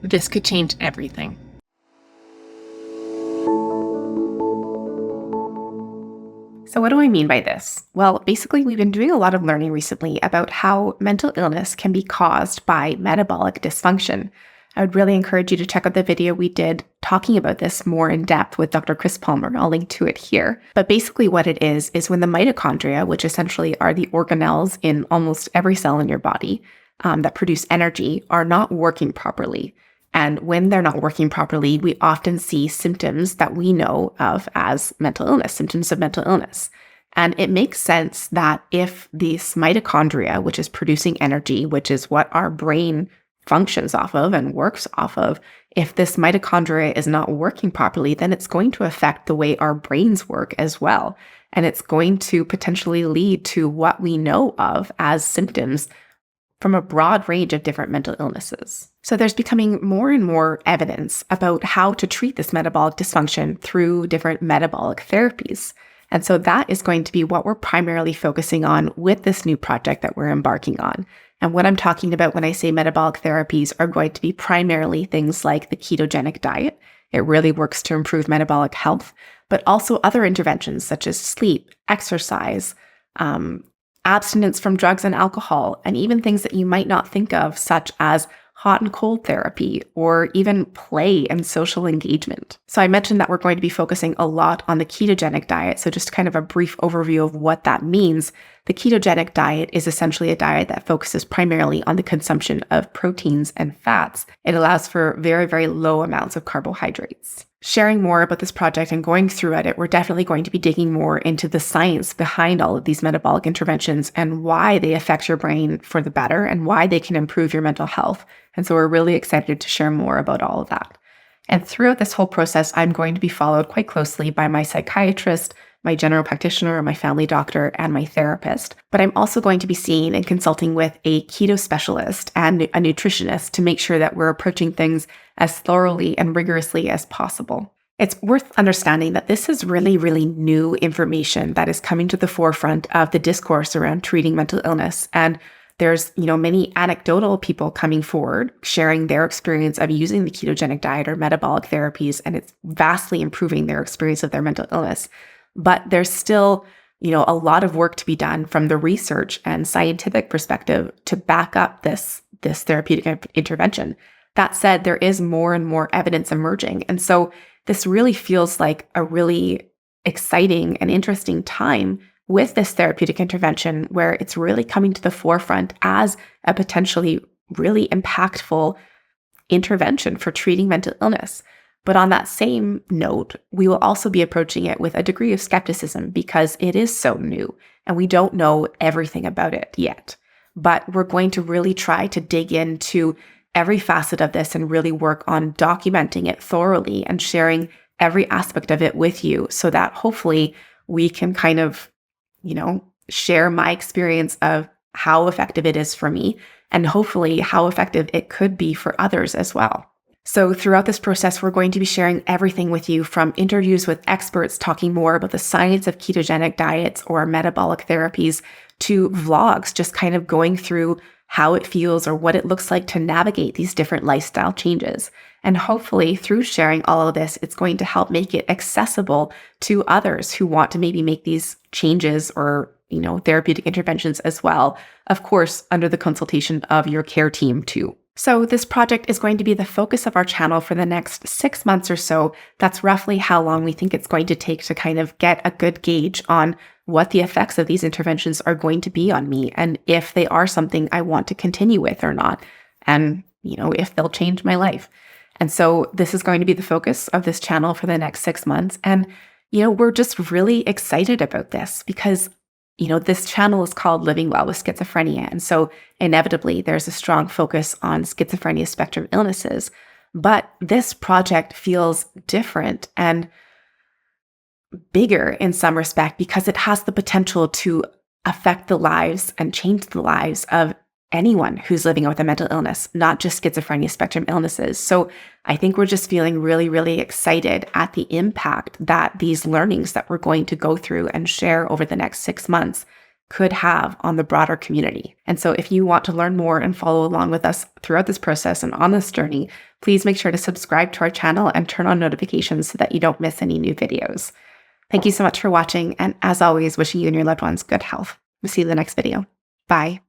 This could change everything. So what do I mean by this? Well, basically, we've been doing a lot of learning recently about how mental illness can be caused by metabolic dysfunction. I would really encourage you to check out the video we did talking about this more in depth with Dr. Chris Palmer. I'll link to it here. But basically what it is when the mitochondria, which essentially are the organelles in almost every cell in your body that produce energy, are not working properly. And when they're not working properly, we often see symptoms that we know of as mental illness, symptoms of mental illness. And it makes sense that if this mitochondria, which is producing energy, which is what our brain functions off of and works off of, if this mitochondria is not working properly, then it's going to affect the way our brains work as well. And it's going to potentially lead to what we know of as symptoms from a broad range of different mental illnesses. So there's becoming more and more evidence about how to treat this metabolic dysfunction through different metabolic therapies. And so that is going to be what we're primarily focusing on with this new project that we're embarking on. And what I'm talking about when I say metabolic therapies are going to be primarily things like the ketogenic diet. It really works to improve metabolic health, but also other interventions such as sleep, exercise, abstinence from drugs and alcohol, and even things that you might not think of, such as hot and cold therapy, or even play and social engagement. So I mentioned that we're going to be focusing a lot on the ketogenic diet. So just kind of a brief overview of what that means. The ketogenic diet is essentially a diet that focuses primarily on the consumption of proteins and fats. It allows for very, very low amounts of carbohydrates. Sharing more about this project and going through it, we're definitely going to be digging more into the science behind all of these metabolic interventions and why they affect your brain for the better and why they can improve your mental health. And so we're really excited to share more about all of that. And throughout this whole process, I'm going to be followed quite closely by my psychiatrist, my general practitioner, my family doctor, and my therapist. But I'm also going to be seeing and consulting with a keto specialist and a nutritionist to make sure that we're approaching things as thoroughly and rigorously as possible. It's worth understanding that this is really, really new information that is coming to the forefront of the discourse around treating mental illness. And there's, many anecdotal people coming forward, sharing their experience of using the ketogenic diet or metabolic therapies, and it's vastly improving their experience of their mental illness. But there's still, a lot of work to be done from the research and scientific perspective to back up this therapeutic intervention. That said, there is more and more evidence emerging. And so this really feels like a really exciting and interesting time with this therapeutic intervention where it's really coming to the forefront as a potentially really impactful intervention for treating mental illness. But on that same note, we will also be approaching it with a degree of skepticism because it is so new and we don't know everything about it yet. But we're going to really try to dig into every facet of this and really work on documenting it thoroughly and sharing every aspect of it with you so that hopefully we can kind of, share my experience of how effective it is for me and hopefully how effective it could be for others as well. So throughout this process, we're going to be sharing everything with you, from interviews with experts talking more about the science of ketogenic diets or metabolic therapies to vlogs, just kind of going through how it feels or what it looks like to navigate these different lifestyle changes. And hopefully through sharing all of this, it's going to help make it accessible to others who want to maybe make these changes or, therapeutic interventions as well. Of course, under the consultation of your care team too. So this project is going to be the focus of our channel for the next 6 months or so. That's roughly how long we think it's going to take to kind of get a good gauge on what the effects of these interventions are going to be on me and if they are something I want to continue with or not, and, if they'll change my life. And so this is going to be the focus of this channel for the next 6 months. And, we're just really excited about this because this channel is called Living Well with Schizophrenia. And so inevitably there's a strong focus on schizophrenia spectrum illnesses. But this project feels different and bigger in some respect because it has the potential to affect the lives and change the lives of anyone who's living with a mental illness, not just schizophrenia spectrum illnesses. So I think we're just feeling really, really excited at the impact that these learnings that we're going to go through and share over the next 6 months could have on the broader community. And so if you want to learn more and follow along with us throughout this process and on this journey, please make sure to subscribe to our channel and turn on notifications so that you don't miss any new videos. Thank you so much for watching, and as always, wishing you and your loved ones good health. We'll see you in the next video. Bye.